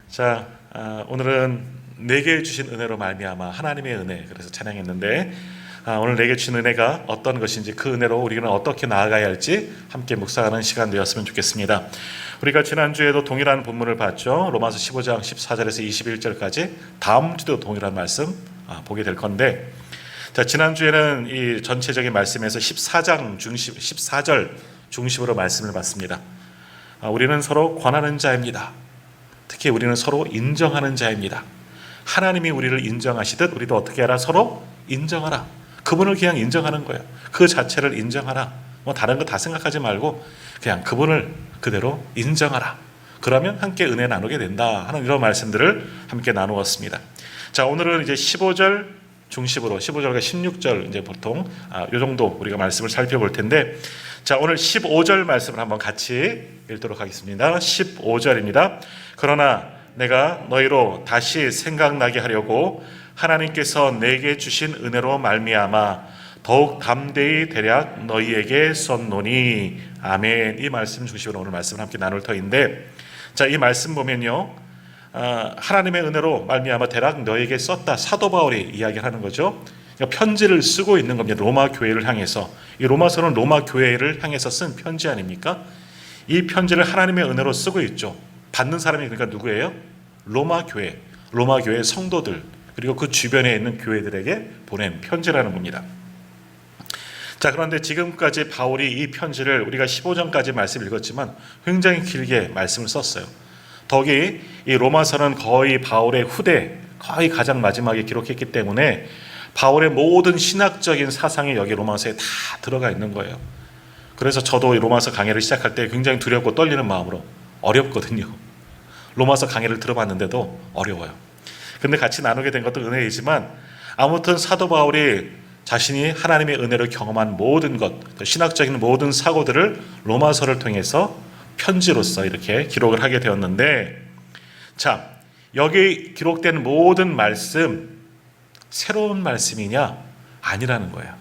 자, 오늘은 내게 주신 은혜로 말미암아 하나님의 은혜, 그래서 찬양했는데 오늘 내게 주신 은혜가 어떤 것인지, 그 은혜로 우리는 어떻게 나아가야 할지 함께 묵상하는 시간 되었으면 좋겠습니다. 우리가 지난주에도 동일한 본문을 봤죠. 로마서 15장 14절에서 21절까지 다음 주도 동일한 말씀 보게 될 건데, 자, 지난주에는 이 전체적인 말씀에서 14절 중심으로 말씀을 봤습니다. 우리는 서로 권하는 자입니다. 특히 우리는 서로 인정하는 자입니다. 하나님이 우리를 인정하시듯 우리도 어떻게 하라? 서로 인정하라. 그분을 그냥 인정하는 거예요. 그 자체를 인정하라. 뭐 다른 거 다 생각하지 말고 그냥 그분을 그대로 인정하라. 그러면 함께 은혜 나누게 된다 하는 이런 말씀들을 함께 나누었습니다. 자, 오늘은 이제 15절 중심으로 15절과 16절 이제 보통 이 정도 우리가 말씀을 살펴볼 텐데, 자, 오늘 15절 말씀을 한번 같이 읽도록 하겠습니다. 15절입니다. 그러나 내가 너희로 다시 생각나게 하려고 하나님께서 내게 주신 은혜로 말미암아 더욱 담대히 대략 너희에게 썼노니. 아멘. 이 말씀 중심으로 오늘 말씀을 함께 나눌 터인데, 자, 이 말씀 보면요, 하나님의 은혜로 말미암아 대략 너희에게 썼다. 사도 바울이 이야기하는 거죠. 그러니까 편지를 쓰고 있는 겁니다. 로마 교회를 향해서. 이 로마서는 로마 교회를 향해서 쓴 편지 아닙니까? 이 편지를 하나님의 은혜로 쓰고 있죠. 받는 사람이 그러니까 누구예요? 로마 교회 성도들, 그리고 그 주변에 있는 교회들에게 보낸 편지라는 겁니다. 자, 그런데 지금까지 바울이 이 편지를 우리가 15장까지 말씀 읽었지만 굉장히 길게 말씀을 썼어요. 더욱이 이 로마서는 거의 바울의 후대, 거의 가장 마지막에 기록했기 때문에 바울의 모든 신학적인 사상이 여기 로마서에 다 들어가 있는 거예요. 그래서 저도 이 로마서 강의를 시작할 때 굉장히 두렵고 떨리는 마음으로, 어렵거든요. 로마서 강의를 들어봤는데도 어려워요. 근데 같이 나누게 된 것도 은혜이지만, 아무튼 사도 바울이 자신이 하나님의 은혜를 경험한 모든 것, 신학적인 모든 사고들을 로마서를 통해서 편지로서 이렇게 기록을 하게 되었는데, 자, 여기 기록된 모든 말씀 새로운 말씀이냐? 아니라는 거예요.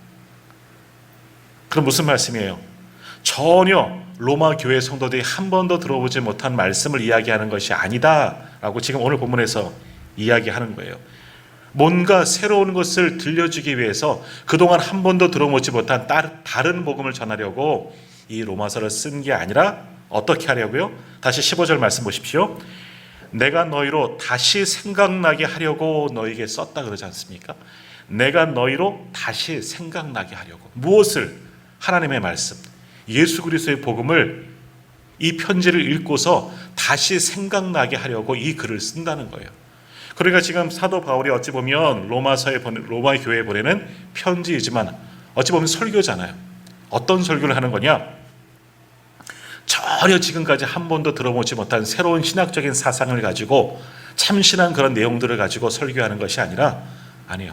그럼 무슨 말씀이에요? 전혀 로마 교회 성도들이 한 번도 들어보지 못한 말씀을 이야기하는 것이 아니다라고 지금 오늘 본문에서 이야기하는 거예요. 뭔가 새로운 것을 들려주기 위해서 그동안 한 번도 들어보지 못한 다른 복음을 전하려고 이 로마서를 쓴 게 아니라 어떻게 하려고요? 다시 15절 말씀 보십시오. 내가 너희로 다시 생각나게 하려고 너희에게 썼다 그러지 않습니까? 내가 너희로 다시 생각나게 하려고. 무엇을? 하나님의 말씀, 예수 그리스도의 복음을, 이 편지를 읽고서 다시 생각나게 하려고 이 글을 쓴다는 거예요. 그러니까 지금 사도 바울이 어찌 보면 로마 교회에 보내는 편지이지만 어찌 보면 설교잖아요. 어떤 설교를 하는 거냐? 전혀 지금까지 한 번도 들어보지 못한 새로운 신학적인 사상을 가지고 참신한 그런 내용들을 가지고 설교하는 것이 아니라, 아니요,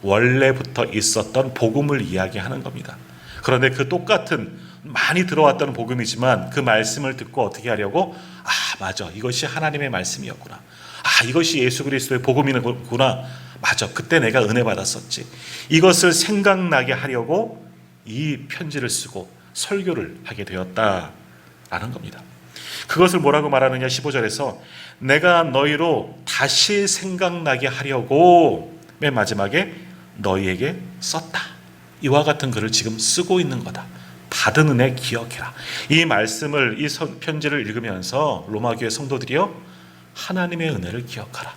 원래부터 있었던 복음을 이야기하는 겁니다. 그런데 그 똑같은 많이 들어왔던 복음이지만 그 말씀을 듣고 어떻게 하려고? 맞아, 이것이 하나님의 말씀이었구나. 이것이 예수 그리스도의 복음이구나. 맞아, 그때 내가 은혜 받았었지. 이것을 생각나게 하려고 이 편지를 쓰고 설교를 하게 되었다라는 겁니다. 그것을 뭐라고 말하느냐? 15절에서 내가 너희로 다시 생각나게 하려고 맨 마지막에 너희에게 썼다. 이와 같은 글을 지금 쓰고 있는 거다. 받은 은혜 기억해라. 이 말씀을, 이 편지를 읽으면서 로마 교회 성도들이요, 하나님의 은혜를 기억하라.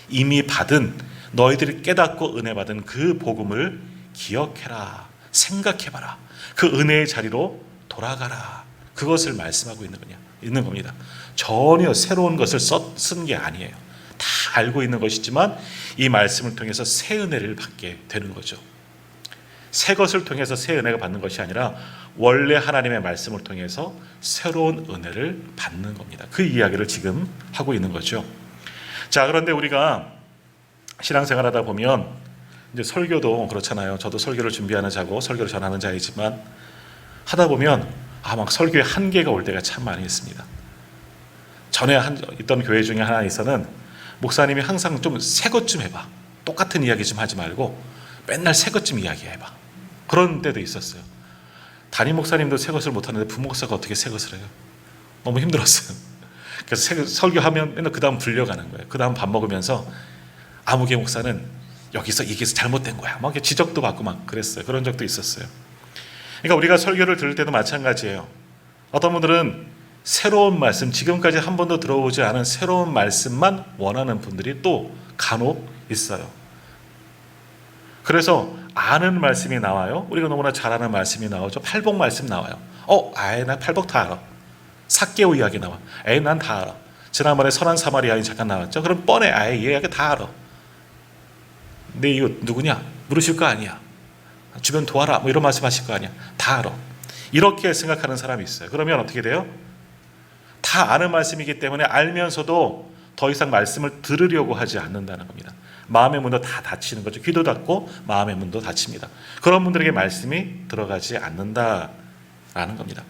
이미 받은, 너희들이 깨닫고 은혜 받은 그 복음을 기억해라. 생각해봐라. 그 은혜의 자리로 돌아가라. 그것을 말씀하고 있는 겁니다. 전혀 새로운 것을 쓴 게 아니에요. 다 알고 있는 것이지만 이 말씀을 통해서 새 은혜를 받게 되는 거죠. 새 것을 통해서 새 은혜가 받는 것이 아니라 원래 하나님의 말씀을 통해서 새로운 은혜를 받는 겁니다. 그 이야기를 지금 하고 있는 거죠. 자, 그런데 우리가 신앙생활하다 보면 이제 설교도 그렇잖아요. 저도 설교를 준비하는 자고 설교를 전하는 자이지만 하다 보면 막 설교에 한계가 올 때가 참 많이 있습니다. 전에 있던 교회 중에 하나에서는 목사님이 항상 좀 새 것 좀 해봐. 똑같은 이야기 좀 하지 말고 맨날 새 것 좀 이야기해봐. 그런 때도 있었어요. 담임 목사님도 새 것을 못하는데 부목사가 어떻게 새 것을 해요? 너무 힘들었어요. 그래서 설교하면 맨날 그 다음 불려가는 거예요. 그 다음 밥 먹으면서 아무개 목사는 여기서 이게 잘못된 거야. 막 지적도 받고 막 그랬어요. 그런 적도 있었어요. 그러니까 우리가 설교를 들을 때도 마찬가지예요. 어떤 분들은 새로운 말씀, 지금까지 한 번도 들어오지 않은 새로운 말씀만 원하는 분들이 또 간혹 있어요. 그래서 아는 말씀이 나와요. 우리가 너무나 잘 아는 말씀이 나오죠. 팔복 말씀 나와요. 아예 나 팔복 다 알아. 삭개오 이야기 나와. 난 다 알아. 지난번에 선한 사마리아인 잠깐 나왔죠. 그럼 뻔해. 아예 이 이야기 다 알아. 근데 이거 누구냐? 물으실 거 아니야. 주변 도와라. 뭐 이런 말씀 하실 거 아니야. 다 알아. 이렇게 생각하는 사람이 있어요. 그러면 어떻게 돼요? 다 아는 말씀이기 때문에 알면서도 더 이상 말씀을 들으려고 하지 않는다는 겁니다. 마음의 문도 다 닫히는 거죠. 귀도 닫고 마음의 문도 닫힙니다. 그런 분들에게 말씀이 들어가지 않는다라는 겁니다.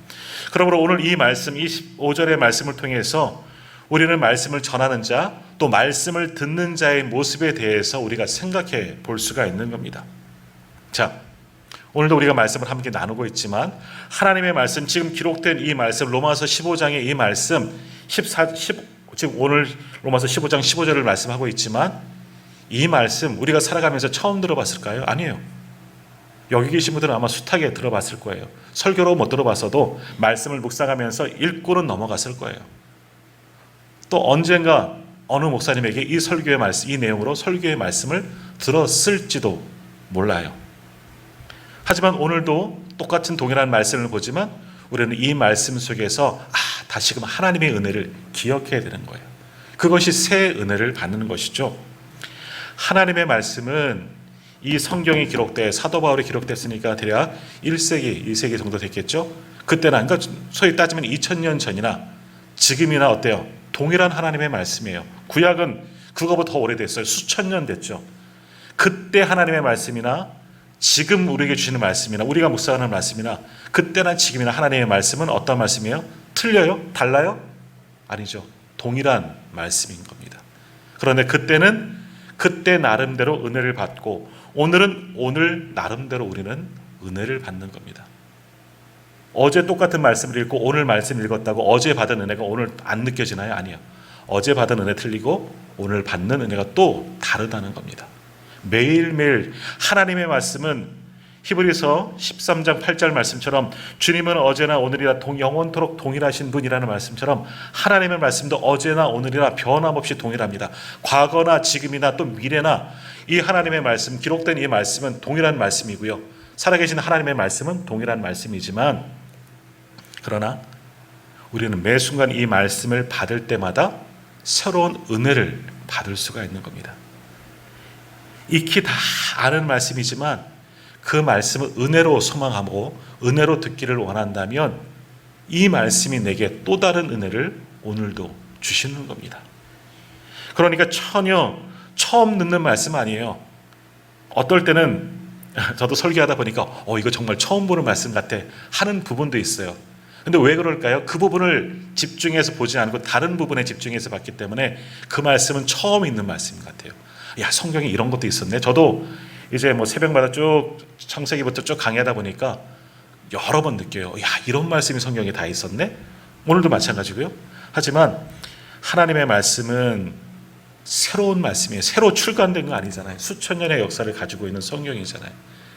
그러므로 오늘 이 말씀, 25절의 말씀을 통해서 우리는 말씀을 전하는 자, 또 말씀을 듣는 자의 모습에 대해서 우리가 생각해 볼 수가 있는 겁니다. 자, 오늘도 우리가 말씀을 함께 나누고 있지만 하나님의 말씀, 지금 기록된 이 말씀, 로마서 15장의 이 말씀, 지금 오늘 로마서 15장 15절을 말씀하고 있지만 이 말씀 우리가 살아가면서 처음 들어봤을까요? 아니에요. 여기 계신 분들은 아마 숱하게 들어봤을 거예요. 설교로 못 들어봤어도 말씀을 묵상하면서 읽고는 넘어갔을 거예요. 또 언젠가 어느 목사님에게 이 설교의 말씀, 이 내용으로 설교의 말씀을 들었을지도 몰라요. 하지만 오늘도 똑같은 동일한 말씀을 보지만 우리는 이 말씀 속에서 다시금 하나님의 은혜를 기억해야 되는 거예요. 그것이 새 은혜를 받는 것이죠. 하나님의 말씀은 이 성경이 기록돼 사도 바울이 기록됐으니까 대략 1세기, 2세기 정도 됐겠죠. 그때나 그러니까 소위 따지면 2000년 전이나 지금이나 어때요? 동일한 하나님의 말씀이에요. 구약은 그거보다 더 오래됐어요. 수천 년 됐죠. 그때 하나님의 말씀이나 지금 우리에게 주시는 말씀이나 우리가 묵상하는 말씀이나 그때나 지금이나 하나님의 말씀은 어떤 말씀이에요? 틀려요? 달라요? 아니죠. 동일한 말씀인 겁니다. 그런데 그때는 그때 나름대로 은혜를 받고 오늘은 오늘 나름대로 우리는 은혜를 받는 겁니다. 어제 똑같은 말씀을 읽고 오늘 말씀 읽었다고 어제 받은 은혜가 오늘 안 느껴지나요? 아니요. 어제 받은 은혜 틀리고 오늘 받는 은혜가 또 다르다는 겁니다. 매일매일 하나님의 말씀은 히브리서 13장 8절 말씀처럼 주님은 어제나 오늘이라 영원토록 동일하신 분이라는 말씀처럼 하나님의 말씀도 어제나 오늘이나 변함없이 동일합니다. 과거나 지금이나 또 미래나 이 하나님의 말씀, 기록된 이 말씀은 동일한 말씀이고요. 살아계신 하나님의 말씀은 동일한 말씀이지만 그러나 우리는 매 순간 이 말씀을 받을 때마다 새로운 은혜를 받을 수가 있는 겁니다. 익히 다 아는 말씀이지만 그 말씀을 은혜로 소망하고 은혜로 듣기를 원한다면 이 말씀이 내게 또 다른 은혜를 오늘도 주시는 겁니다. 그러니까 전혀 처음 듣는 말씀 아니에요. 어떨 때는 저도 설교하다 보니까 이거 정말 처음 보는 말씀 같아 하는 부분도 있어요. 근데 왜 그럴까요? 그 부분을 집중해서 보지 않고 다른 부분에 집중해서 봤기 때문에 그 말씀은 처음 있는 말씀 같아요. 야, 성경에 이런 것도 있었네. 저도 이제 새벽마다 쭉 창세기부터 쭉 강의하다 보니까 여러 번 느껴요. 야, 이런 말씀이 성경에 다 있었네. 오늘도 마찬가지고요. 하지만 하나님의 말씀은 새로운 말씀이에요. 새로 출간된 거 아니잖아요. 수천 년의 역사를 가지고 있는 성경이잖아요.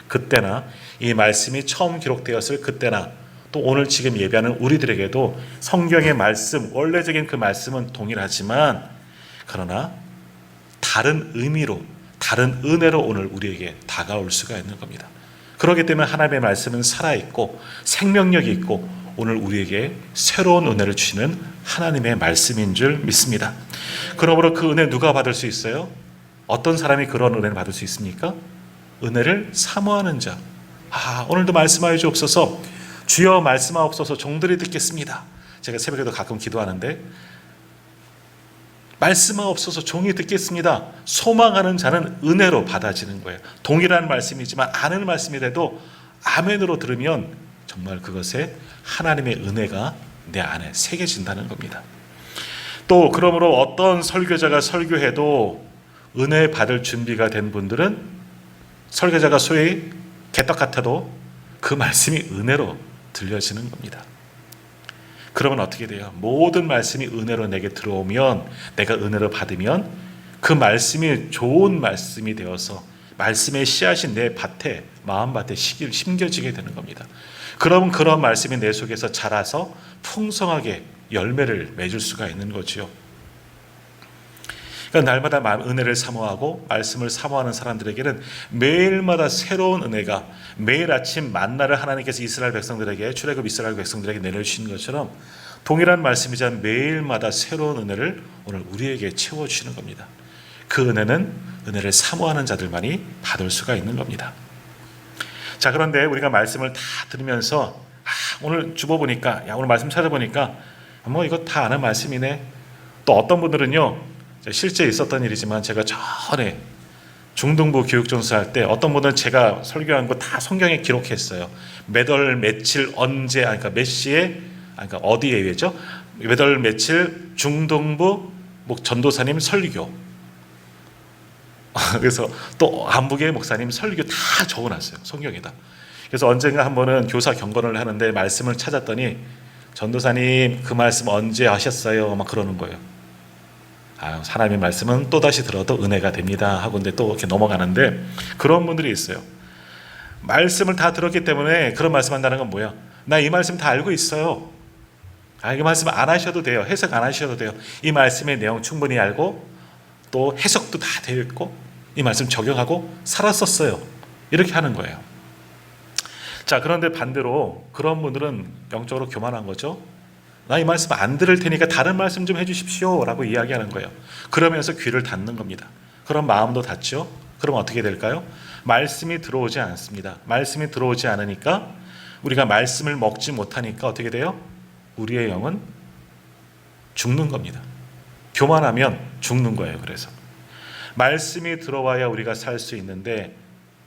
그때나 이 말씀이 처음 기록되었을 그때나 또 오늘 지금 예배하는 우리들에게도 성경의 말씀, 원래적인 그 말씀은 동일하지만 그러나 다른 의미로, 다른 은혜로 오늘 우리에게 다가올 수가 있는 겁니다. 그렇기 때문에 하나님의 말씀은 살아있고 생명력이 있고 오늘 우리에게 새로운 은혜를 주시는 하나님의 말씀인 줄 믿습니다. 그러므로 그 은혜 누가 받을 수 있어요? 어떤 사람이 그런 은혜를 받을 수 있습니까? 은혜를 사모하는 자. 오늘도 말씀하여 주옵소서. 주여 말씀하옵소서. 종들이 듣겠습니다. 제가 새벽에도 가끔 기도하는데 말씀하옵소서. 종이 듣겠습니다. 소망하는 자는 은혜로 받아지는 거예요. 동일한 말씀이지만 아는 말씀이라도 아멘으로 들으면 정말 그것에 하나님의 은혜가 내 안에 새겨진다는 겁니다. 또 그러므로 어떤 설교자가 설교해도 은혜 받을 준비가 된 분들은 설교자가 소위 개떡 같아도 그 말씀이 은혜로 들려지는 겁니다. 그러면 어떻게 돼요? 모든 말씀이 은혜로 내게 들어오면, 내가 은혜로 받으면 그 말씀이 좋은 말씀이 되어서 말씀의 씨앗이 내 밭에, 마음밭에 심겨지게 되는 겁니다. 그러면 그런 말씀이 내 속에서 자라서 풍성하게 열매를 맺을 수가 있는 거지요. 그러니까 날마다 은혜를 사모하고 말씀을 사모하는 사람들에게는 매일마다 새로운 은혜가, 매일 아침 만나를 하나님께서 이스라엘 백성들에게, 출애굽 이스라엘 백성들에게 내려주신 것처럼 동일한 말씀이지만 매일마다 새로운 은혜를 오늘 우리에게 채워주시는 겁니다. 그 은혜를 사모하는 자들만이 받을 수가 있는 겁니다. 자, 그런데 우리가 말씀을 다 들으면서 오늘 주보 보니까, 오늘 말씀 찾아보니까 뭐 이거 다 아는 말씀이네. 또 어떤 분들은요, 실제 있었던 일이지만 제가 전에 중등부 교육전수 할 때 어떤 분은 제가 설교한 거 다 성경에 기록했어요. 몇 월 며칠 언제, 그러니까 몇 시에, 그러니까 어디에 의해죠? 몇 월 며칠 중등부 전도사님 설교. 그래서 또 안북의 목사님 설교 다 적어놨어요, 성경에다. 그래서 언젠가 한 번은 교사 경건을 하는데 말씀을 찾았더니 전도사님 그 말씀 언제 하셨어요? 막 그러는 거예요. 하나님의 말씀은 또다시 들어도 은혜가 됩니다 하고 근데 또 이렇게 넘어가는데, 그런 분들이 있어요. 말씀을 다 들었기 때문에 그런 말씀한다는 건 뭐야? 나 이 말씀 다 알고 있어요. 이 말씀 안 하셔도 돼요. 해석 안 하셔도 돼요. 이 말씀의 내용 충분히 알고 또 해석도 다 되어 있고 이 말씀 적용하고 살았었어요. 이렇게 하는 거예요. 자, 그런데 반대로 그런 분들은 영적으로 교만한 거죠. 나 이 말씀 안 들을 테니까 다른 말씀 좀 해주십시오 라고 이야기하는 거예요. 그러면서 귀를 닫는 겁니다. 그럼 마음도 닫죠. 그럼 어떻게 될까요? 말씀이 들어오지 않습니다. 말씀이 들어오지 않으니까, 우리가 말씀을 먹지 못하니까 어떻게 돼요? 우리의 영은 죽는 겁니다. 교만하면 죽는 거예요. 그래서 말씀이 들어와야 우리가 살 수 있는데,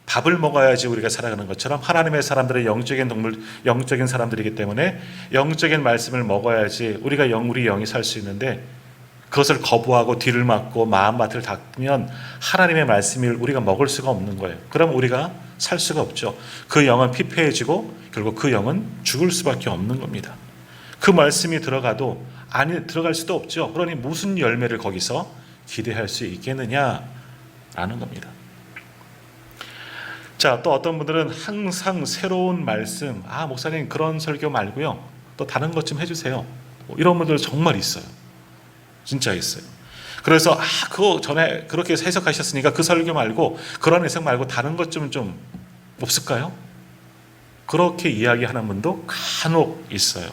밥을 먹어야지 우리가 살아가는 것처럼 하나님의 사람들은 영적인 사람들이기 때문에 영적인 말씀을 먹어야지 우리 영이 살 수 있는데, 그것을 거부하고 뒤를 막고 마음밭을 닫으면 하나님의 말씀을 우리가 먹을 수가 없는 거예요. 그럼 우리가 살 수가 없죠. 그 영은 피폐해지고 결국 그 영은 죽을 수밖에 없는 겁니다. 그 말씀이 들어가도 들어갈 수도 없죠. 그러니 무슨 열매를 거기서 기대할 수 있겠느냐라는 겁니다. 자, 또 어떤 분들은 항상 새로운 말씀, 목사님 그런 설교 말고요, 또 다른 것 좀 해주세요. 이런 분들 정말 있어요. 진짜 있어요. 그래서 그거 전에 그렇게 해석하셨으니까 그 설교 말고, 그런 해석 말고 다른 것 좀 없을까요? 그렇게 이야기하는 분도 간혹 있어요.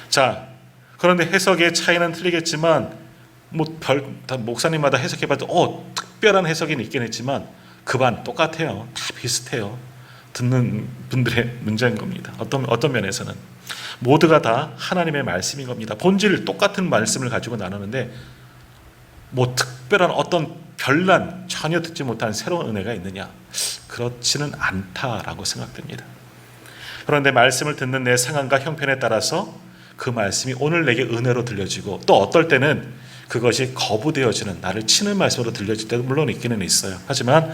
자, 그런데 해석의 차이는 틀리겠지만 목사님마다 해석해봐도 특별한 해석이 있긴 했지만 그 반 똑같아요. 다 비슷해요. 듣는 분들의 문제인 겁니다. 어떤 면에서는 모두가 다 하나님의 말씀인 겁니다. 본질 똑같은 말씀을 가지고 나누는데 특별한 어떤 별난, 전혀 듣지 못한 새로운 은혜가 있느냐? 그렇지는 않다라고 생각됩니다. 그런데 말씀을 듣는 내 상황과 형편에 따라서 그 말씀이 오늘 내게 은혜로 들려지고, 또 어떨 때는 그것이 거부되어지는, 나를 치는 말씀으로 들려질 때도 물론 있기는 있어요. 하지만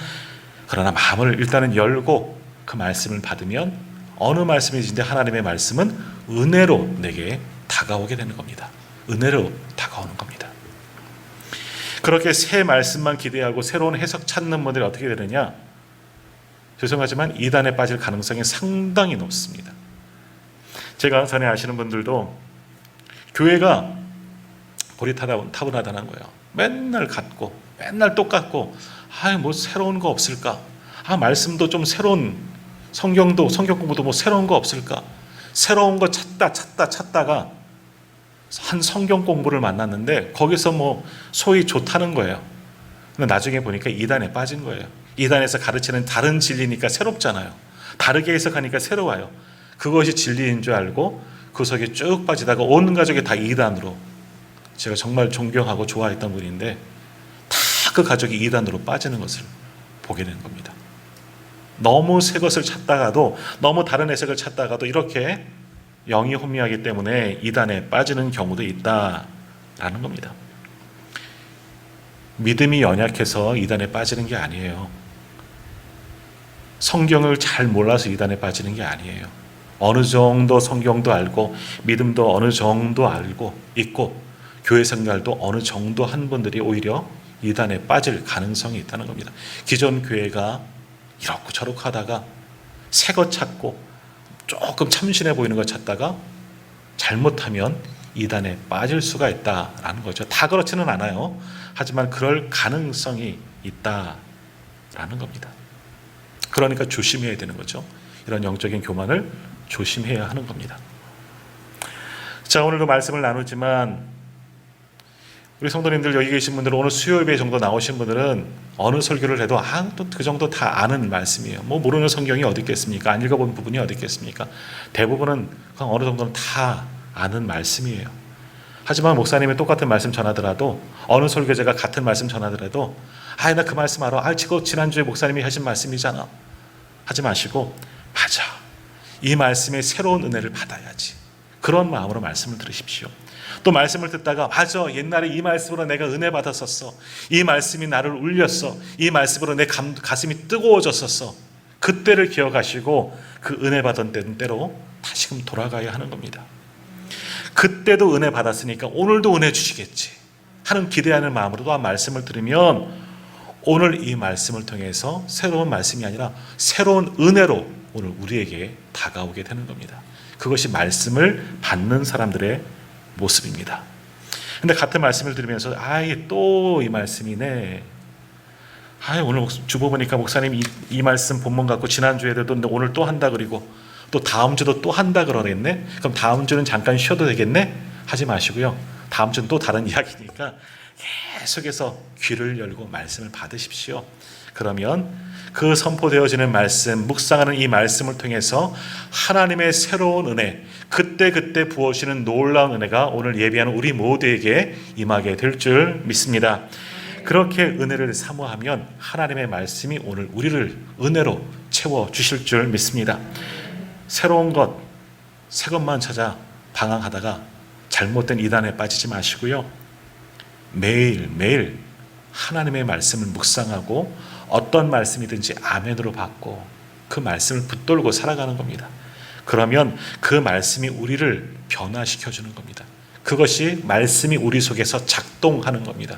그러나 마음을 일단은 열고 그 말씀을 받으면 어느 말씀이든지 하나님의 말씀은 은혜로 내게 다가오게 되는 겁니다. 은혜로 다가오는 겁니다. 그렇게 새 말씀만 기대하고 새로운 해석 찾는 분들이 어떻게 되느냐? 죄송하지만 이단에 빠질 가능성이 상당히 높습니다. 제가 전에 아시는 분들도 교회가 고리타분하다는 거예요. 맨날 같고 맨날 똑같고 뭐 새로운 거 없을까? 말씀도 좀 새로운, 성경 공부도 뭐 새로운 거 없을까? 새로운 거 찾다가 한 성경 공부를 만났는데 거기서 소위 좋다는 거예요. 근데 나중에 보니까 이단에 빠진 거예요. 이단에서 가르치는 다른 진리니까 새롭잖아요. 다르게 해석하니까 새로워요. 그것이 진리인 줄 알고 그 속에 쭉 빠지다가 온 가족이 다 이단으로, 제가 정말 존경하고 좋아했던 분인데 다 그 가족이 이단으로 빠지는 것을 보게 되는 겁니다. 너무 새 것을 찾다가도, 너무 다른 해석을 찾다가도 이렇게 영이 혼미하기 때문에 이단에 빠지는 경우도 있다라는 겁니다. 믿음이 연약해서 이단에 빠지는 게 아니에요. 성경을 잘 몰라서 이단에 빠지는 게 아니에요. 어느 정도 성경도 알고 믿음도 어느 정도 알고 있고 교회 생활도 어느 정도 한 분들이 오히려 이단에 빠질 가능성이 있다는 겁니다. 기존 교회가 이렇고 저렇고 하다가 새 것 찾고 조금 참신해 보이는 것 찾다가 잘못하면 이단에 빠질 수가 있다라는 거죠. 다 그렇지는 않아요. 하지만 그럴 가능성이 있다라는 겁니다. 그러니까 조심해야 되는 거죠. 이런 영적인 교만을 조심해야 하는 겁니다. 자, 오늘도 말씀을 나누지만 우리 성도님들 여기 계신 분들은 오늘 수요 예배 정도 나오신 분들은 어느 설교를 해도 또 그 정도 다 아는 말씀이에요. 뭐 모르는 성경이 어디 있겠습니까? 안 읽어본 부분이 어디 있겠습니까? 대부분은 어느 정도는 다 아는 말씀이에요. 하지만 목사님이 똑같은 말씀 전하더라도 어느 설교자가 같은 말씀 전하더라도 나 그 말씀 알아. 지금 지난주에 목사님이 하신 말씀이잖아. 하지 마시고 맞아. 이 말씀에 새로운 은혜를 받아야지. 그런 마음으로 말씀을 들으십시오. 또 말씀을 듣다가 맞아. 옛날에 이 말씀으로 내가 은혜 받았었어. 이 말씀이 나를 울렸어. 이 말씀으로 내 가슴이 뜨거워졌었어. 그때를 기억하시고 그 은혜 받은 때로 다시금 돌아가야 하는 겁니다. 그때도 은혜 받았으니까 오늘도 은혜 주시겠지 하는 기대하는 마음으로 또한 말씀을 들으면 오늘 이 말씀을 통해서 새로운 말씀이 아니라 새로운 은혜로 오늘 우리에게 다가오게 되는 겁니다. 그것이 말씀을 받는 사람들의 모습입니다. 근데 같은 말씀을 들으면서 또 이 말씀이네. 오늘 주보 보니까 목사님 이 말씀 본문 갖고 지난주에도 오늘 또 한다 그리고 또 다음 주도 또 한다 그러겠네. 그럼 다음 주는 잠깐 쉬어도 되겠네. 하지 마시고요. 다음 주는 또 다른 이야기니까 계속해서 귀를 열고 말씀을 받으십시오. 그러면 그 선포되어지는 말씀, 묵상하는 이 말씀을 통해서 하나님의 새로운 은혜, 그때 부어지는 놀라운 은혜가 오늘 예배하는 우리 모두에게 임하게 될 줄 믿습니다. 그렇게 은혜를 사모하면 하나님의 말씀이 오늘 우리를 은혜로 채워주실 줄 믿습니다. 새로운 것, 새 것만 찾아 방황하다가 잘못된 이단에 빠지지 마시고요. 매일 하나님의 말씀을 묵상하고 어떤 말씀이든지 아멘으로 받고 그 말씀을 붙들고 살아가는 겁니다. 그러면 그 말씀이 우리를 변화시켜주는 겁니다. 그것이 말씀이 우리 속에서 작동하는 겁니다.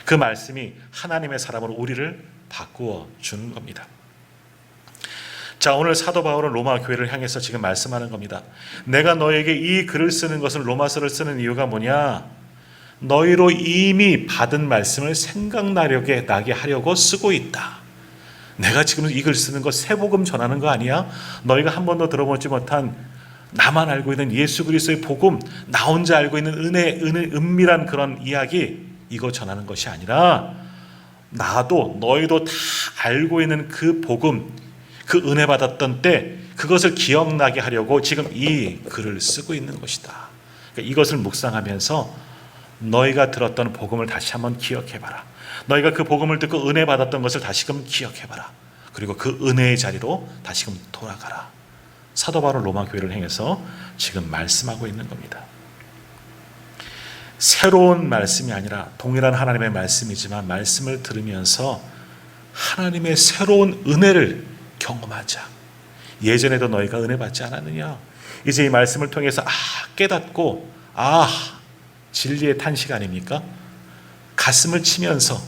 그 말씀이 하나님의 사람으로 우리를 바꾸어 주는 겁니다. 자, 오늘 사도 바울은 로마 교회를 향해서 지금 말씀하는 겁니다. 내가 너에게 이 글을 쓰는 것은 로마서를 쓰는 이유가 뭐냐? 너희로 이미 받은 말씀을 생각나게 하려고 쓰고 있다. 내가 지금 이 글 쓰는 거 새복음 전하는 거 아니야? 너희가 한 번도 들어보지 못한 나만 알고 있는 예수 그리스도의 복음, 나 혼자 알고 있는 은혜 은밀한 그런 이야기, 이거 전하는 것이 아니라 나도 너희도 다 알고 있는 그 복음, 그 은혜 받았던 때 그것을 기억나게 하려고 지금 이 글을 쓰고 있는 것이다. 그러니까 이것을 묵상하면서 너희가 들었던 복음을 다시 한번 기억해봐라. 너희가 그 복음을 듣고 은혜 받았던 것을 다시금 기억해봐라. 그리고 그 은혜의 자리로 다시금 돌아가라. 사도 바울 로마 교회를 향해서 지금 말씀하고 있는 겁니다. 새로운 말씀이 아니라 동일한 하나님의 말씀이지만 말씀을 들으면서 하나님의 새로운 은혜를 경험하자. 예전에도 너희가 은혜 받지 않았느냐? 이제 이 말씀을 통해서 깨닫고 진리의 탄식 아닙니까? 가슴을 치면서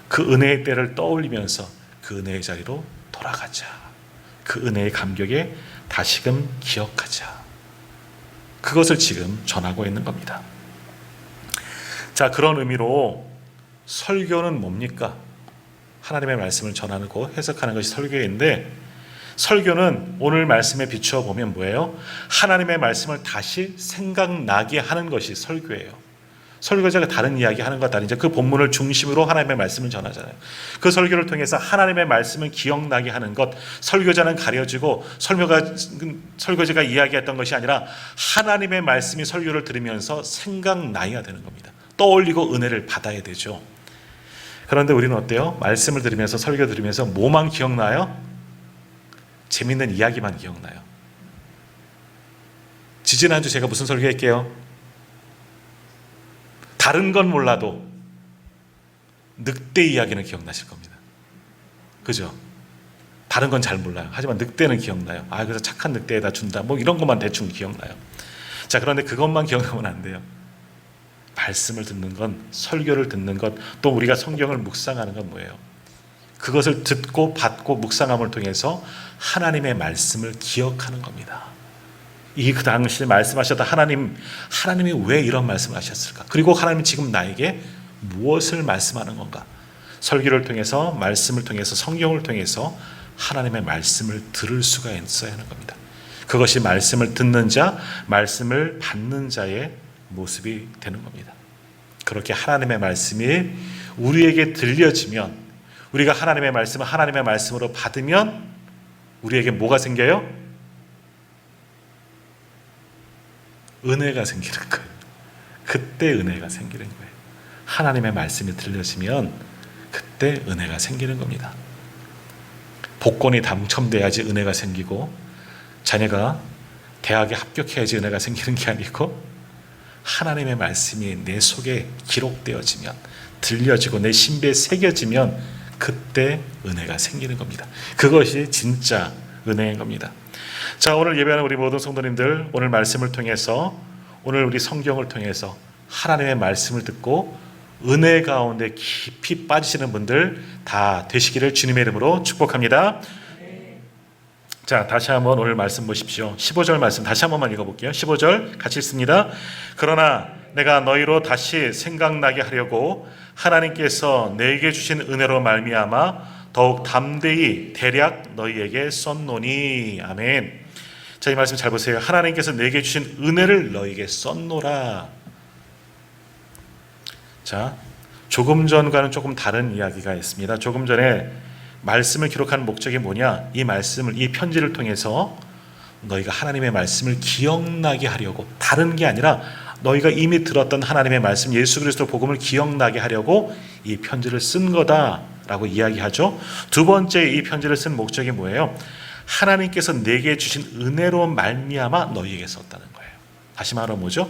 그 은혜의 때를 떠올리면서 그 은혜의 자리로 돌아가자. 그 은혜의 감격에 다시금 기억하자. 그것을 지금 전하고 있는 겁니다. 자, 그런 의미로 설교는 뭡니까? 하나님의 말씀을 전하고 해석하는 것이 설교인데, 설교는 오늘 말씀에 비추어 보면 뭐예요? 하나님의 말씀을 다시 생각나게 하는 것이 설교예요. 설교자가 다른 이야기 하는 것도 아니죠. 그 본문을 중심으로 하나님의 말씀을 전하잖아요. 그 설교를 통해서 하나님의 말씀을 기억나게 하는 것, 설교자는 가려지고 설교자가 이야기했던 것이 아니라 하나님의 말씀이 설교를 들으면서 생각나야 되는 겁니다. 떠올리고 은혜를 받아야 되죠. 그런데 우리는 어때요? 말씀을 들으면서 설교 들으면서 뭐만 기억나요? 재밌는 이야기만 기억나요. 지지난주 제가 무슨 설교했게요? 다른 건 몰라도 늑대 이야기는 기억나실 겁니다. 그죠? 다른 건 잘 몰라요. 하지만 늑대는 기억나요. 그래서 착한 늑대에다 준다. 뭐 이런 것만 대충 기억나요. 자, 그런데 그것만 기억하면 안 돼요. 말씀을 듣는 건, 설교를 듣는 것, 또 우리가 성경을 묵상하는 건 뭐예요? 그것을 듣고 받고 묵상함을 통해서 하나님의 말씀을 기억하는 겁니다. 그 당시에 말씀하셨던 하나님이 왜 이런 말씀을 하셨을까? 그리고 하나님이 지금 나에게 무엇을 말씀하는 건가? 설교를 통해서, 말씀을 통해서, 성경을 통해서 하나님의 말씀을 들을 수가 있어야 하는 겁니다. 그것이 말씀을 듣는 자, 말씀을 받는 자의 모습이 되는 겁니다. 그렇게 하나님의 말씀이 우리에게 들려지면, 우리가 하나님의 말씀을 하나님의 말씀으로 받으면 우리에게 뭐가 생겨요? 은혜가 생기는 거예요. 그때 은혜가 생기는 거예요. 하나님의 말씀이 들려지면 그때 은혜가 생기는 겁니다. 복권이 당첨돼야지 은혜가 생기고, 자녀가 대학에 합격해야지 은혜가 생기는 게 아니고, 하나님의 말씀이 내 속에 기록되어지면, 들려지고 내 신비에 새겨지면 그때 은혜가 생기는 겁니다. 그것이 진짜 은혜인 겁니다. 자, 오늘 예배하는 우리 모든 성도님들, 오늘 말씀을 통해서, 오늘 우리 성경을 통해서 하나님의 말씀을 듣고 은혜 가운데 깊이 빠지시는 분들 다 되시기를 주님의 이름으로 축복합니다. 자, 다시 한번 오늘 말씀 보십시오. 15절 말씀 다시 한 번만 읽어볼게요. 15절 같이 읽습니다. 그러나 내가 너희로 다시 생각나게 하려고 하나님께서 내게 주신 은혜로 말미암아 더욱 담대히 대략 너희에게 썼노니. 아멘. 자, 이 말씀 잘 보세요. 하나님께서 내게 주신 은혜를 너희에게 썼노라. 자, 조금 전과는 조금 다른 이야기가 있습니다. 조금 전에 말씀을 기록하는 목적이 뭐냐? 이 말씀을, 이 편지를 통해서 너희가 하나님의 말씀을 기억나게 하려고, 다른 게 아니라 너희가 이미 들었던 하나님의 말씀, 예수 그리스도 복음을 기억나게 하려고 이 편지를 쓴 거다라고 이야기하죠. 두 번째, 이 편지를 쓴 목적이 뭐예요? 하나님께서 내게 주신 은혜로 말미암아 너희에게 썼다는 거예요. 다시 말하면 뭐죠?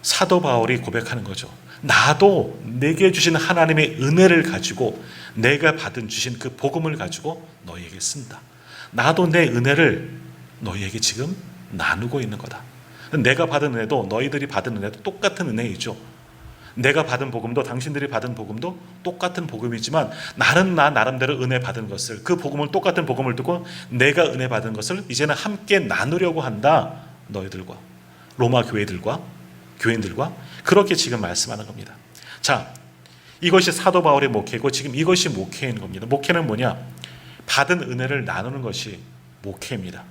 사도 바울이 고백하는 거죠. 나도 내게 주신 하나님의 은혜를 가지고, 내가 주신 그 복음을 가지고 너희에게 쓴다. 나도 내 은혜를 너희에게 지금 나누고 있는 거다. 내가 받은 은혜도 너희들이 받은 은혜도 똑같은 은혜이죠. 내가 받은 복음도 당신들이 받은 복음도 똑같은 복음이지만, 나는 나 나름대로 은혜 받은 것을, 그 복음을, 똑같은 복음을 두고 내가 은혜 받은 것을 이제는 함께 나누려고 한다. 너희들과, 로마 교인들과 그렇게 지금 말씀하는 겁니다. 자, 이것이 사도 바울의 목회고 지금 이것이 목회인 겁니다. 목회는 뭐냐? 받은 은혜를 나누는 것이 목회입니다.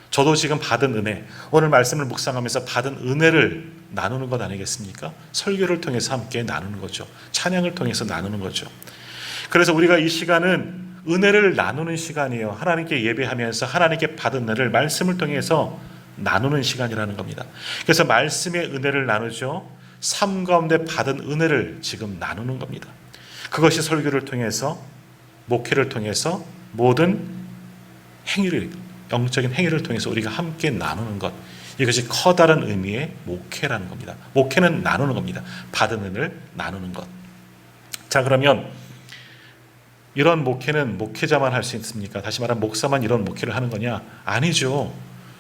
저도 지금 받은 은혜, 오늘 말씀을 묵상하면서 받은 은혜를 나누는 것 아니겠습니까? 설교를 통해서 함께 나누는 거죠. 찬양을 통해서 나누는 거죠. 그래서 우리가 이 시간은 은혜를 나누는 시간이에요. 하나님께 예배하면서 하나님께 받은 은혜를 말씀을 통해서 나누는 시간이라는 겁니다. 그래서 말씀의 은혜를 나누죠. 삶 가운데 받은 은혜를 지금 나누는 겁니다. 그것이 설교를 통해서, 목회를 통해서, 모든 행위를, 영적인 행위를 통해서 우리가 함께 나누는 것, 이것이 커다란 의미의 목회라는 겁니다. 목회는 나누는 겁니다. 받은 은혜를 나누는 것. 자, 그러면 이런 목회는 목회자만 할 수 있습니까? 다시 말하면 목사만 이런 목회를 하는 거냐? 아니죠.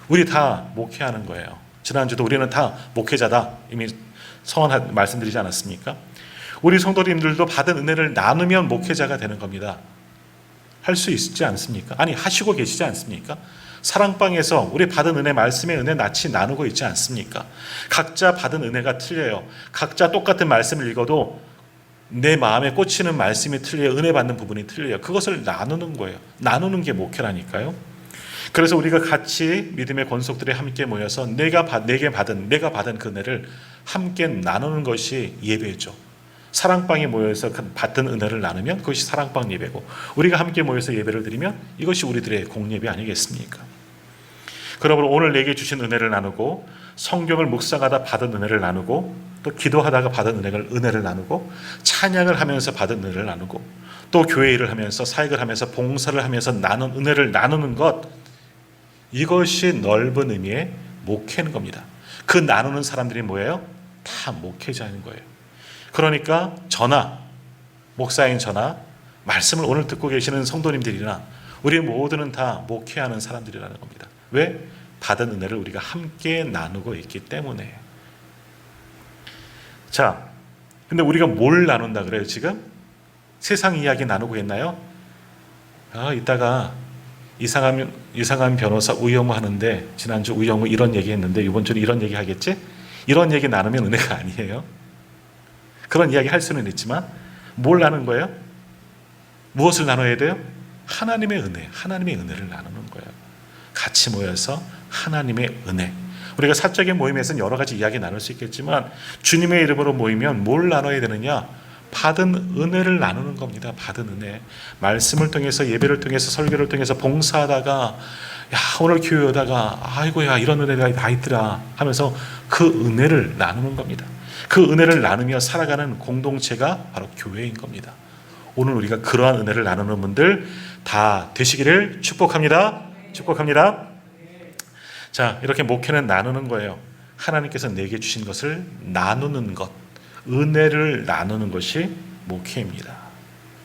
우리 다 목회하는 거예요. 지난주도 우리는 다 목회자다, 이미 성언 말씀드리지 않았습니까? 우리 성도님들도 받은 은혜를 나누면 목회자가 되는 겁니다. 할 수 있지 않습니까? 아니, 하시고 계시지 않습니까? 사랑방에서 우리 받은 은혜, 말씀의 은혜 낱이 나누고 있지 않습니까? 각자 받은 은혜가 틀려요. 각자 똑같은 말씀을 읽어도 내 마음에 꽂히는 말씀이 틀려요. 은혜 받는 부분이 틀려요. 그것을 나누는 거예요. 나누는 게 목회라니까요. 그래서 우리가 같이 믿음의 권속들이 함께 모여서 내가 받은 그 은혜를 함께 나누는 것이 예배죠. 사랑방에 모여서 받은 은혜를 나누면 그것이 사랑방 예배고, 우리가 함께 모여서 예배를 드리면 이것이 우리들의 공예배 아니겠습니까? 그러므로 오늘 내게 주신 은혜를 나누고, 성경을 묵상하다 받은 은혜를 나누고, 또 기도하다가 받은 은혜를 나누고, 찬양을 하면서 받은 은혜를 나누고, 또 교회 일을 하면서, 사역을 하면서, 봉사를 하면서 나눈 은혜를 나누는 것, 이것이 넓은 의미의 목회인 겁니다. 그 나누는 사람들이 뭐예요? 다 목회자인 거예요. 그러니까 목사인 저나 말씀을 오늘 듣고 계시는 성도님들이나 우리 모두는 다 목회하는 사람들이라는 겁니다. 왜? 받은 은혜를 우리가 함께 나누고 있기 때문에. 자, 근데 우리가 뭘 나눈다 그래요 지금? 세상 이야기 나누고 있나요? 이따가 이상한 변호사 우영우 하는데 지난주 우영우 이런 얘기 했는데 이번 주는 이런 얘기 하겠지? 이런 얘기 나누면 은혜가 아니에요. 그런 이야기 할 수는 있지만 뭘 나누는 거예요? 무엇을 나눠야 돼요? 하나님의 은혜, 하나님의 은혜를 나누는 거예요. 같이 모여서 하나님의 은혜. 우리가 사적인 모임에서는 여러 가지 이야기 나눌 수 있겠지만 주님의 이름으로 모이면 뭘 나눠야 되느냐? 받은 은혜를 나누는 겁니다. 받은 은혜. 말씀을 통해서, 예배를 통해서, 설교를 통해서 봉사하다가 오늘 교회 오다가 아이고야 이런 은혜가 다 있더라 하면서 그 은혜를 나누는 겁니다. 그 은혜를 나누며 살아가는 공동체가 바로 교회인 겁니다. 오늘 우리가 그러한 은혜를 나누는 분들 다 되시기를 축복합니다. 축복합니다. 자, 이렇게 목회는 나누는 거예요. 하나님께서 내게 주신 것을 나누는 것, 은혜를 나누는 것이 목회입니다.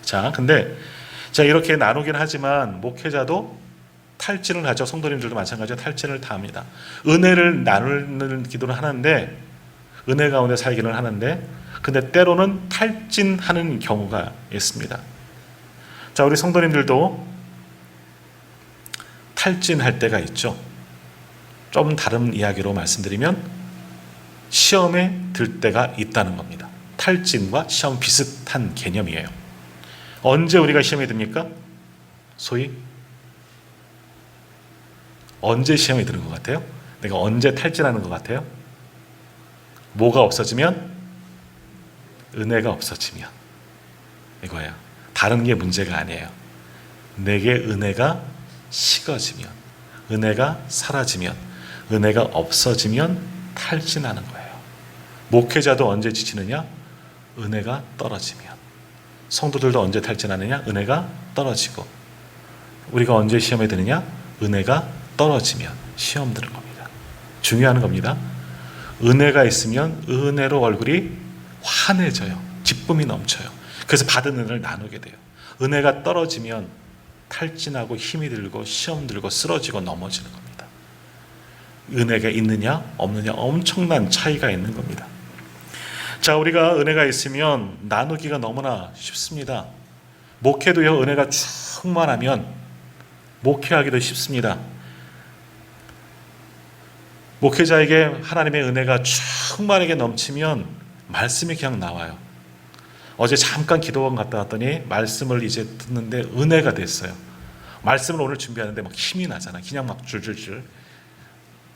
자, 근데 이렇게 나누긴 하지만 목회자도 탈진을 하죠. 성도님들도 마찬가지로 탈진을 다 합니다. 은혜를 나누는 기도를 하는데, 은혜 가운데 살기는 하는데, 근데 때로는 탈진하는 경우가 있습니다. 자, 우리 성도님들도 탈진할 때가 있죠. 좀 다른 이야기로 말씀드리면 시험에 들 때가 있다는 겁니다. 탈진과 시험 비슷한 개념이에요. 언제 우리가 시험에 듭니까? 소위 언제 시험에 드는 것 같아요? 내가 언제 탈진하는 것 같아요? 뭐가 없어지면? 은혜가 없어지면. 이거예요. 다른 게 문제가 아니에요. 내게 은혜가 식어지면, 은혜가 사라지면, 은혜가 없어지면 탈진하는 거예요. 목회자도 언제 지치느냐? 은혜가 떨어지면. 성도들도 언제 탈진하느냐? 은혜가 떨어지고. 우리가 언제 시험에 드느냐? 은혜가 떨어지면 시험 드는 겁니다. 중요한 겁니다. 은혜가 있으면 은혜로 얼굴이 환해져요. 기쁨이 넘쳐요. 그래서 받은 은혜를 나누게 돼요. 은혜가 떨어지면 탈진하고 힘이 들고 시험 들고 쓰러지고 넘어지는 겁니다. 은혜가 있느냐 없느냐 엄청난 차이가 있는 겁니다. 자, 우리가 은혜가 있으면 나누기가 너무나 쉽습니다. 목회도요, 은혜가 충만하면 목회하기도 쉽습니다. 목회자에게 하나님의 은혜가 충만하게 넘치면 말씀이 그냥 나와요. 어제 잠깐 기도원 갔다 왔더니 말씀을 이제 듣는데 은혜가 됐어요. 말씀을 오늘 준비하는데 막 힘이 나잖아. 그냥 막 줄줄줄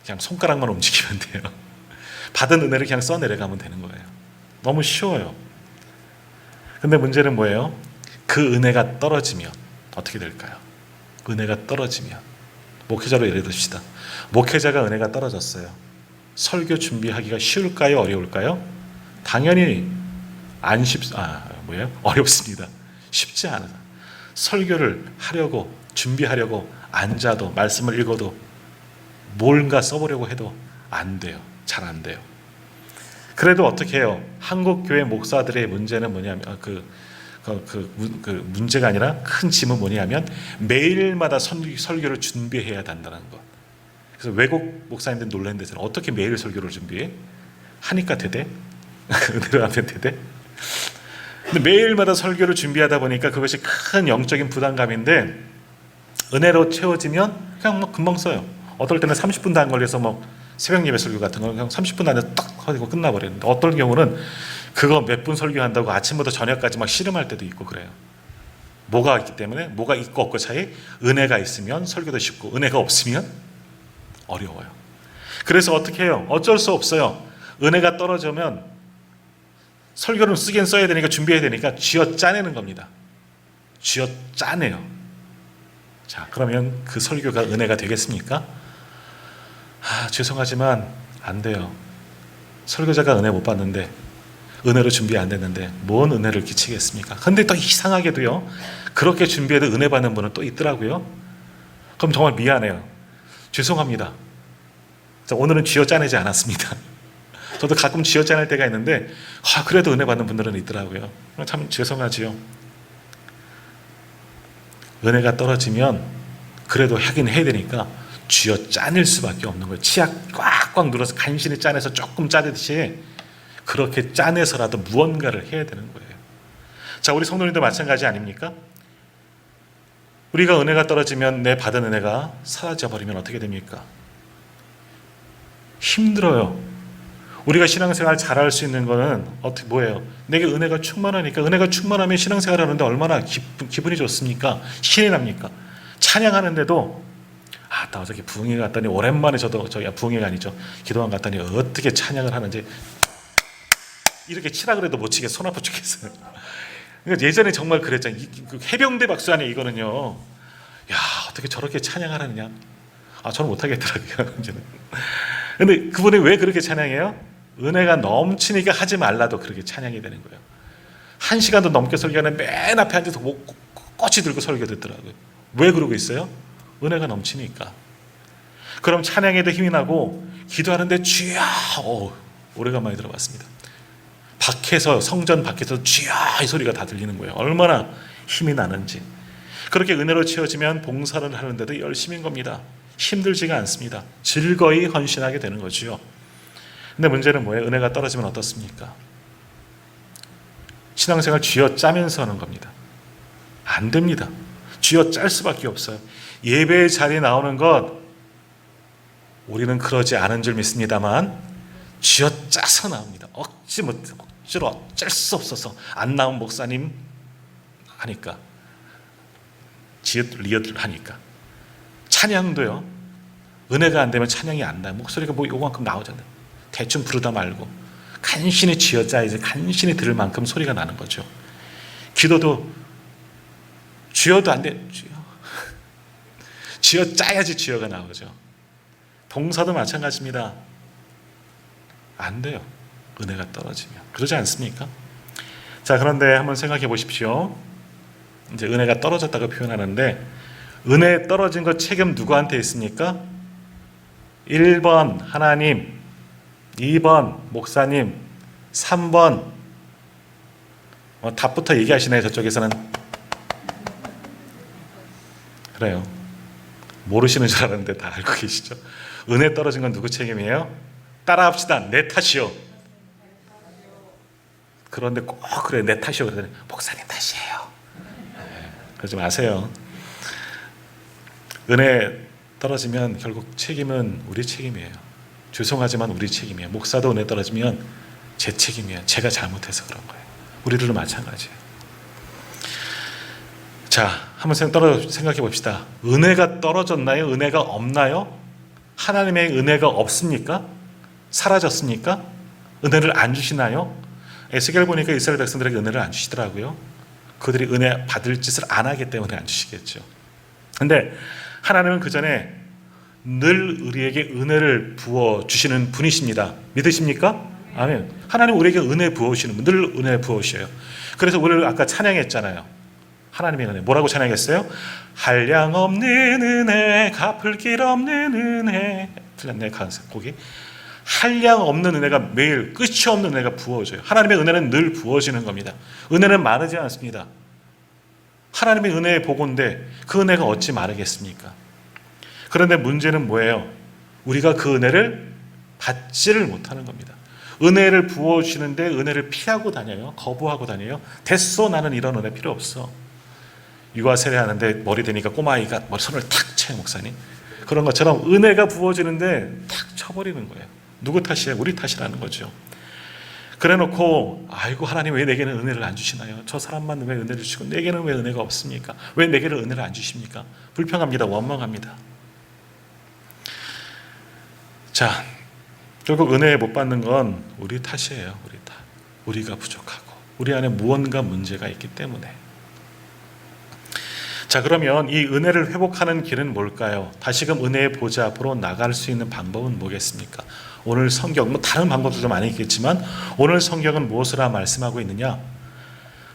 그냥 손가락만 움직이면 돼요. 받은 은혜를 그냥 써내려가면 되는 거예요. 너무 쉬워요. 근데 문제는 뭐예요? 그 은혜가 떨어지면 어떻게 될까요? 은혜가 떨어지면, 목회자로 예를 듭시다. 목회자가 은혜가 떨어졌어요. 설교 준비하기가 쉬울까요? 어려울까요? 당연히 어렵습니다. 쉽지 않아요. 설교를 하려고, 준비하려고 앉아도, 말씀을 읽어도, 뭔가 써보려고 해도 안 돼요. 잘 안 돼요. 그래도 어떻게 해요? 한국교회 목사들의 문제는 뭐냐면, 문제가 아니라 큰 짐은 뭐냐면, 매일마다 설교를 준비해야 한다는 것. 그래서 외국 목사님들 놀라는 데서는 어떻게 매일 설교를 준비해? 하니까 되대? 은혜로 하면 되대? 근데 매일마다 설교를 준비하다 보니까 그것이 큰 영적인 부담감인데, 은혜로 채워지면 그냥 막 금방 써요. 어떨 때는 30분도 안 걸려서 새벽 예배 설교 같은 거 그냥 30분 안에 딱 하고 끝나버리는데, 어떤 경우는 그거 몇 분 설교한다고 아침부터 저녁까지 막 씨름할 때도 있고 그래요. 뭐가 있기 때문에, 뭐가 있고 없고 차이? 은혜가 있으면 설교도 쉽고 은혜가 없으면 어려워요. 그래서 어떻게 해요? 어쩔 수 없어요. 은혜가 떨어지면 설교는 쓰긴 써야 되니까, 준비해야 되니까 쥐어 짜내는 겁니다. 쥐어 짜내요. 자, 그러면 그 설교가 은혜가 되겠습니까? 죄송하지만 안 돼요. 설교자가 은혜 못 받는데, 은혜로 준비 안 됐는데 뭔 은혜를 끼치겠습니까? 근데 또 이상하게도요, 그렇게 준비해도 은혜 받는 분은 또 있더라고요. 그럼 정말 미안해요. 죄송합니다. 오늘은 쥐어 짜내지 않았습니다. 저도 가끔 쥐어 짜낼 때가 있는데, 그래도 은혜 받는 분들은 있더라고요. 참 죄송하지요. 은혜가 떨어지면 그래도 하긴 해야 되니까 쥐어 짜낼 수밖에 없는 거예요. 치약 꽉꽉 눌러서 간신히 짜내서 조금 짜듯이 그렇게 짜내서라도 무언가를 해야 되는 거예요. 자, 우리 성도님도 마찬가지 아닙니까? 우리가 은혜가 떨어지면 내 받은 은혜가 사라져버리면 어떻게 됩니까? 힘들어요. 우리가 신앙생활 잘할 수 있는 거는 어떻게 뭐예요? 내게 은혜가 충만하니까. 은혜가 충만하면 신앙생활 하는데 얼마나 기분이 좋습니까? 신이 납니까? 찬양하는데도 나 어저께 부흥회 갔더니 오랜만에 부흥회가 아니죠. 기도원 갔더니 어떻게 찬양을 하는지 이렇게 치라 그래도 못 치게 손 아파 죽겠어요. 그러니까 예전에 정말 그랬잖아요. 해병대 박수 아니에요 이거는요. 야, 어떻게 저렇게 찬양하느냐. 저는 못하겠더라고요. 이제는. 근데 그분이 왜 그렇게 찬양해요? 은혜가 넘치니까 하지 말라도 그렇게 찬양이 되는 거예요. 1시간도 넘게 설교하는 맨 앞에 앉아서 꼬치 들고 설교 듣더라고요. 왜 그러고 있어요? 은혜가 넘치니까. 그럼 찬양에도 힘이 나고 기도하는데 주야, 오래간만에 들어봤습니다. 밖에서 성전 밖에서 주야 이 소리가 다 들리는 거예요. 얼마나 힘이 나는지. 그렇게 은혜로 채워지면 봉사를 하는데도 열심인 겁니다. 힘들지가 않습니다. 즐거이 헌신하게 되는 거죠. 근데 문제는 뭐예요? 은혜가 떨어지면 어떻습니까? 신앙생활 쥐어짜면서 하는 겁니다. 안 됩니다. 쥐어짤 수밖에 없어요. 예배의 자리에 나오는 것 우리는 그러지 않은 줄 믿습니다만 쥐어짜서 나옵니다. 억지로 어쩔 수 없어서 안 나온 목사님 하니까 리엇 하니까. 찬양도요. 은혜가 안 되면 찬양이 안 나요. 목소리가 요만큼 나오잖아요. 대충 부르다 말고 간신히 쥐어짜야지 간신히 들을 만큼 소리가 나는 거죠. 기도도 쥐어도 안 돼. 쥐어짜야지 쥐어가 나오죠. 봉사도 마찬가지입니다. 안 돼요. 은혜가 떨어지면. 그러지 않습니까? 자, 그런데 한번 생각해 보십시오. 이제 은혜가 떨어졌다고 표현하는데 은혜 떨어진 것 책임 누구한테 있습니까? 1번 하나님, 2번 목사님, 3번 답부터 얘기하시네요. 저쪽에서는. 그래요. 모르시는 줄 알았는데 다 알고 계시죠? 은혜 떨어진 건 누구 책임이에요? 따라합시다. 내 탓이요. 그런데 꼭 그래 내 탓이요. 그러더니 목사님 탓이에요. 그러지 마세요. 은혜 떨어지면 결국 책임은 우리 책임이에요. 죄송하지만 우리 책임이에요. 목사도 은혜 떨어지면 제 책임이에요. 제가 잘못해서 그런 거예요. 우리들도 마찬가지예요. 자, 한번 생각해 봅시다. 은혜가 떨어졌나요? 은혜가 없나요? 하나님의 은혜가 없습니까? 사라졌습니까? 은혜를 안 주시나요? 에스겔 보니까 이스라엘 백성들에게 은혜를 안 주시더라고요. 그들이 은혜 받을 짓을 안 하기 때문에 안 주시겠죠. 근데 하나님은 그 전에 늘 우리에게 은혜를 부어주시는 분이십니다. 믿으십니까? 아멘. 하나님 우리에게 은혜 부어주시는 분, 늘 은혜 부어주셔요. 그래서 우리를 아까 찬양했잖아요. 하나님의 은혜. 뭐라고 찬양했어요? 한량 없는 은혜, 갚을 길 없는 은혜. 틀렸네, 곡이. 한량 없는 은혜가 매일 끝이 없는 은혜가 부어져요. 하나님의 은혜는 늘 부어지는 겁니다. 은혜는 마르지 않습니다. 하나님의 은혜의 복인데 그 은혜가 어찌 마르겠습니까? 그런데 문제는 뭐예요? 우리가 그 은혜를 받지를 못하는 겁니다. 은혜를 부어주시는데 은혜를 피하고 다녀요. 거부하고 다녀요. 됐어, 나는 이런 은혜 필요 없어. 육아 세례하는데 머리 되니까 꼬마아이가 손을 탁 쳐요, 목사님. 그런 것처럼 은혜가 부어지는데 탁 쳐버리는 거예요. 누구 탓이에요? 우리 탓이라는 거죠. 그래놓고 아이고 하나님 왜 내게는 은혜를 안 주시나요? 저 사람만 왜 은혜를 주시고 내게는 왜 은혜가 없습니까? 왜 내게는 은혜를 안 주십니까? 불평합니다. 원망합니다. 자, 결국 은혜 못 받는 건 우리 탓이에요. 우리 탓. 우리가 부족하고 우리 안에 무언가 문제가 있기 때문에. 자, 그러면 이 은혜를 회복하는 길은 뭘까요? 다시금 은혜의 보좌 앞으로 나갈 수 있는 방법은 뭐겠습니까? 오늘 성경, 다른 방법들도 많이 있겠지만 오늘 성경은 무엇을 말씀하고 있느냐?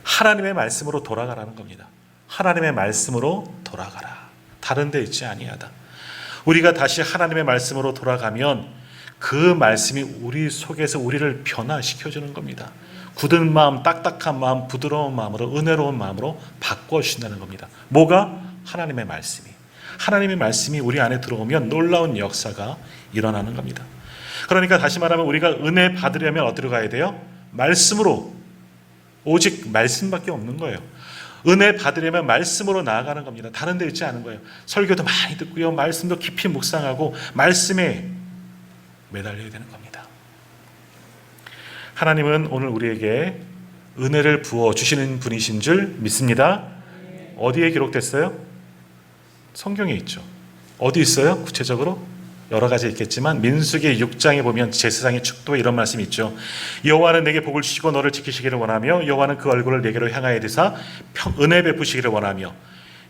하나님의 말씀으로 돌아가라는 겁니다. 하나님의 말씀으로 돌아가라. 다른 데 있지 아니하다. 우리가 다시 하나님의 말씀으로 돌아가면 그 말씀이 우리 속에서 우리를 변화시켜주는 겁니다. 굳은 마음, 딱딱한 마음, 부드러운 마음으로, 은혜로운 마음으로 바꿔주신다는 겁니다. 뭐가? 하나님의 말씀이 우리 안에 들어오면 놀라운 역사가 일어나는 겁니다. 그러니까 다시 말하면 우리가 은혜 받으려면 어디로 가야 돼요? 말씀으로. 오직 말씀밖에 없는 거예요. 은혜 받으려면 말씀으로 나아가는 겁니다. 다른 데 있지 않은 거예요. 설교도 많이 듣고요, 말씀도 깊이 묵상하고 말씀에 매달려야 되는 겁니다. 하나님은 오늘 우리에게 은혜를 부어주시는 분이신 줄 믿습니다. 어디에 기록됐어요? 성경에 있죠. 어디 있어요? 구체적으로? 여러 가지 있겠지만 민수기 6장에 보면 제사장의 축도에 이런 말씀이 있죠. 여호와는 내게 복을 주시고 너를 지키시기를 원하며 여호와는 그 얼굴을 내게로 향하여 드사 은혜 베푸시기를 원하며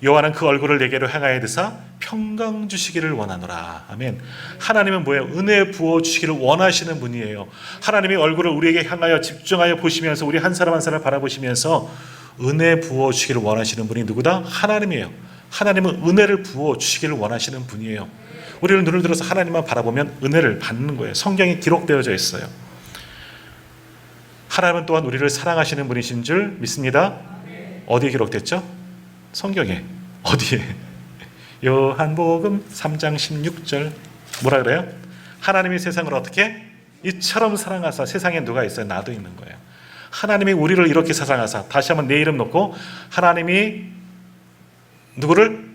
여호와는 그 얼굴을 내게로 향하여 드사 평강 주시기를 원하노라. 아멘. 하나님은 뭐예요? 은혜 부어주시기를 원하시는 분이에요. 하나님의 얼굴을 우리에게 향하여 집중하여 보시면서 우리 한 사람 한 사람을 바라보시면서 은혜 부어주시기를 원하시는 분이 누구다? 하나님이에요. 하나님은 은혜를 부어주시기를 원하시는 분이에요. 우리는 눈을 들어서 하나님만 바라보면 은혜를 받는 거예요. 성경에 기록되어져 있어요. 하나님은 또한 우리를 사랑하시는 분이신 줄 믿습니다. 어디에 기록됐죠? 성경에. 어디에? 요한복음 3장 16절 뭐라 그래요? 하나님이 세상을 어떻게? 이처럼 사랑하사. 세상에 누가 있어요? 나도 있는 거예요. 하나님이 우리를 이렇게 사랑하사. 다시 한번 내 이름 놓고 하나님이 누구를?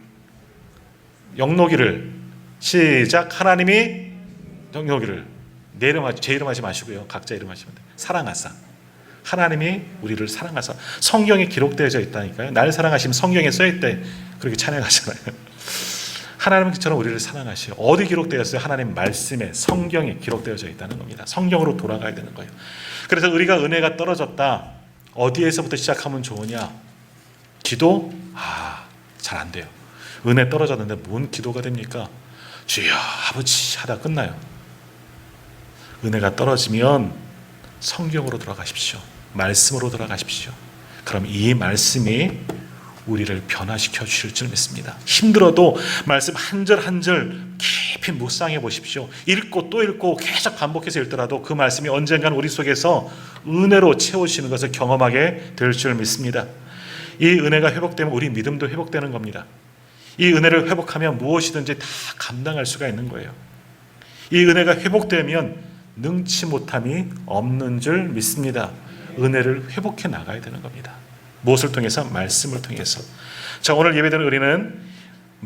영록이를. 시작. 하나님이 영록이를. 내 이름 제 이름 하지 마시고요. 각자 이름 하시면 돼요. 사랑하사. 하나님이 우리를 사랑하사. 성경에 기록되어져 있다니까요. 날 사랑하시면 성경에 써있대. 그렇게 찬양하잖아요. 하나님은 그처럼 우리를 사랑하시요. 어디 기록되었어요? 하나님 말씀에, 성경에 기록되어져 있다는 겁니다. 성경으로 돌아가야 되는 거예요. 그래서 우리가 은혜가 떨어졌다. 어디에서부터 시작하면 좋으냐? 기도? 잘 안 돼요. 은혜 떨어졌는데 뭔 기도가 됩니까? 주여 아버지 하다 끝나요. 은혜가 떨어지면 성경으로 돌아가십시오. 말씀으로 돌아가십시오. 그럼 이 말씀이 우리를 변화시켜 주실 줄 믿습니다. 힘들어도 말씀 한 절 한 절 깊이 묵상해 보십시오. 읽고 또 읽고 계속 반복해서 읽더라도 그 말씀이 언젠가는 우리 속에서 은혜로 채워지는 것을 경험하게 될 줄 믿습니다. 이 은혜가 회복되면 우리 믿음도 회복되는 겁니다. 이 은혜를 회복하면 무엇이든지 다 감당할 수가 있는 거예요. 이 은혜가 회복되면 능치 못함이 없는 줄 믿습니다. 은혜를 회복해 나가야 되는 겁니다. 무엇을 통해서? 말씀을 통해서. 자, 오늘 예배드리는 우리는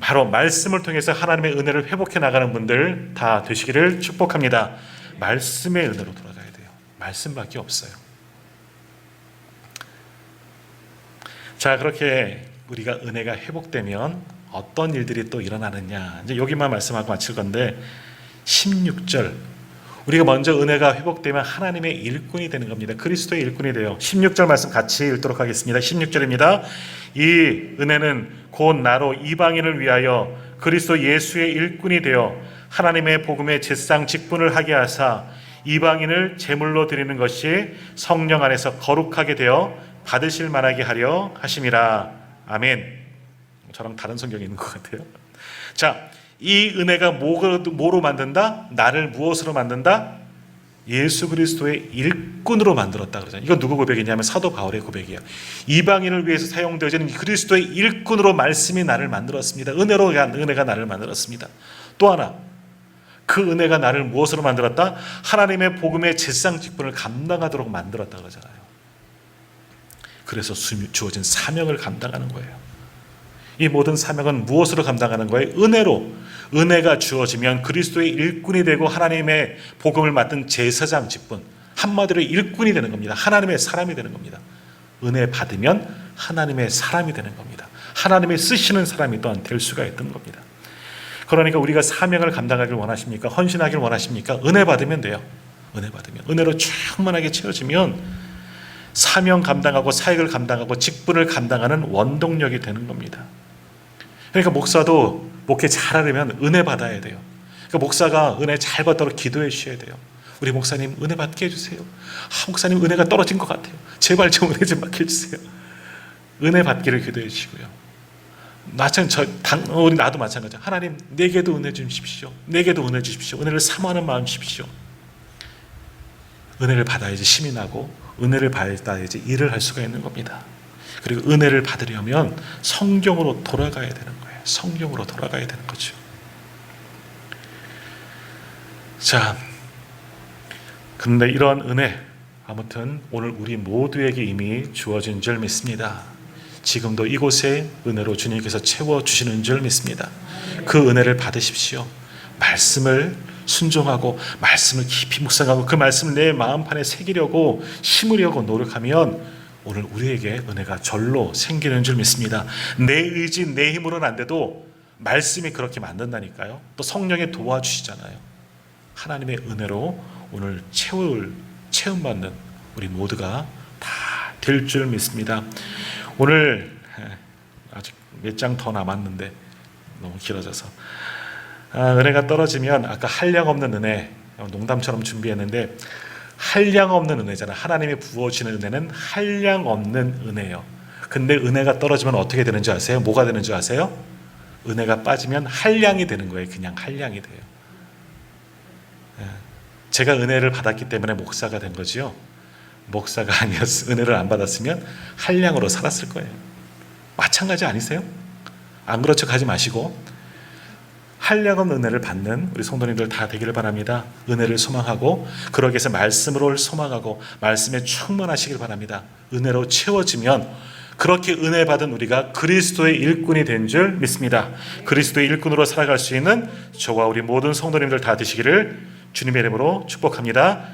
바로 말씀을 통해서 하나님의 은혜를 회복해 나가는 분들 다 되시기를 축복합니다. 말씀의 은혜로 돌아가야 돼요. 말씀밖에 없어요. 자, 그렇게 우리가 은혜가 회복되면 어떤 일들이 또 일어나느냐. 이제 여기만 말씀하고 마칠 건데 16절. 우리가 먼저 은혜가 회복되면 하나님의 일꾼이 되는 겁니다. 그리스도의 일꾼이 돼요. 16절 말씀 같이 읽도록 하겠습니다. 16절입니다. 이 은혜는 곧 나로 이방인을 위하여 그리스도 예수의 일꾼이 되어 하나님의 복음의 제사장 직분을 하게 하사 이방인을 제물로 드리는 것이 성령 안에서 거룩하게 되어 받으실 만하게 하려 하심이라. 아멘. 저랑 다른 성경이 있는 것 같아요. 자, 이 은혜가 뭐로 만든다? 나를 무엇으로 만든다? 예수 그리스도의 일꾼으로 만들었다 그러잖아요. 이건 누구 고백이냐면 사도 바울의 고백이에요. 이방인을 위해서 사용되어지는 그리스도의 일꾼으로 말씀이 나를 만들었습니다. 은혜가 나를 만들었습니다. 또 하나, 그 은혜가 나를 무엇으로 만들었다? 하나님의 복음의 제사장 직분을 감당하도록 만들었다 그러잖아요. 그래서 주어진 사명을 감당하는 거예요. 이 모든 사명은 무엇으로 감당하는 거예요? 은혜로. 은혜가 주어지면 그리스도의 일꾼이 되고 하나님의 복음을 맡은 제사장 직분, 한마디로 일꾼이 되는 겁니다. 하나님의 사람이 되는 겁니다. 은혜 받으면 하나님의 사람이 되는 겁니다. 하나님의 쓰시는 사람이 또한 될 수가 있는 겁니다. 그러니까 우리가 사명을 감당하길 원하십니까? 헌신하길 원하십니까? 은혜 받으면 돼요. 은혜 받으면. 은혜로 충만하게 채워지면 사명 감당하고 사역을 감당하고 직분을 감당하는 원동력이 되는 겁니다. 그러니까 목사도 목회 잘하려면 은혜 받아야 돼요. 그러니까 목사가 은혜 잘 받도록 기도해 주셔야 돼요. 우리 목사님 은혜 받게 해주세요. 목사님 은혜가 떨어진 것 같아요. 제발 좀 은혜 좀 받게 해주세요. 은혜 받기를 기도해 주시고요. 우리 나도 마찬가지야. 하나님 내게도 은혜 주십시오. 내게도 은혜 주십시오. 은혜를 사모하는 마음 주십시오. 은혜를 받아야지 힘이 나고 은혜를 받아야지 일을 할 수가 있는 겁니다. 그리고 은혜를 받으려면 성경으로 돌아가야 되는 거예요. 성령으로 돌아가야 되는 거죠. 자, 그런데 이런 은혜 아무튼 오늘 우리 모두에게 이미 주어진 줄 믿습니다. 지금도 이곳에 은혜로 주님께서 채워주시는 줄 믿습니다. 그 은혜를 받으십시오. 말씀을 순종하고 말씀을 깊이 묵상하고 그 말씀을 내 마음판에 새기려고 심으려고 노력하면 오늘 우리에게 은혜가 절로 생기는 줄 믿습니다. 내 의지 내 힘으로는 안 돼도 말씀이 그렇게 만든다니까요. 또 성령이 도와주시잖아요. 하나님의 은혜로 오늘 체험받는 우리 모두가 다 될 줄 믿습니다. 오늘 아직 몇 장 더 남았는데 너무 길어져서 은혜가 떨어지면 아까 한량 없는 은혜 농담처럼 준비했는데 한량 없는 은혜잖아요. 하나님이 부어주시는 은혜는 한량 없는 은혜예요. 근데 은혜가 떨어지면 어떻게 되는지 아세요? 뭐가 되는지 아세요? 은혜가 빠지면 한량이 되는 거예요. 그냥 한량이 돼요. 제가 은혜를 받았기 때문에 목사가 된 거지요. 목사가 아니었으면 은혜를 안 받았으면 한량으로 살았을 거예요. 마찬가지 아니세요? 안 그런 척 하지 마시고 한량 없는 은혜를 받는 우리 성도님들 다 되기를 바랍니다. 은혜를 소망하고 그러기 위해서 말씀으로 소망하고 말씀에 충만하시길 바랍니다. 은혜로 채워지면 그렇게 은혜 받은 우리가 그리스도의 일꾼이 된 줄 믿습니다. 그리스도의 일꾼으로 살아갈 수 있는 저와 우리 모든 성도님들 다 되시기를 주님의 이름으로 축복합니다.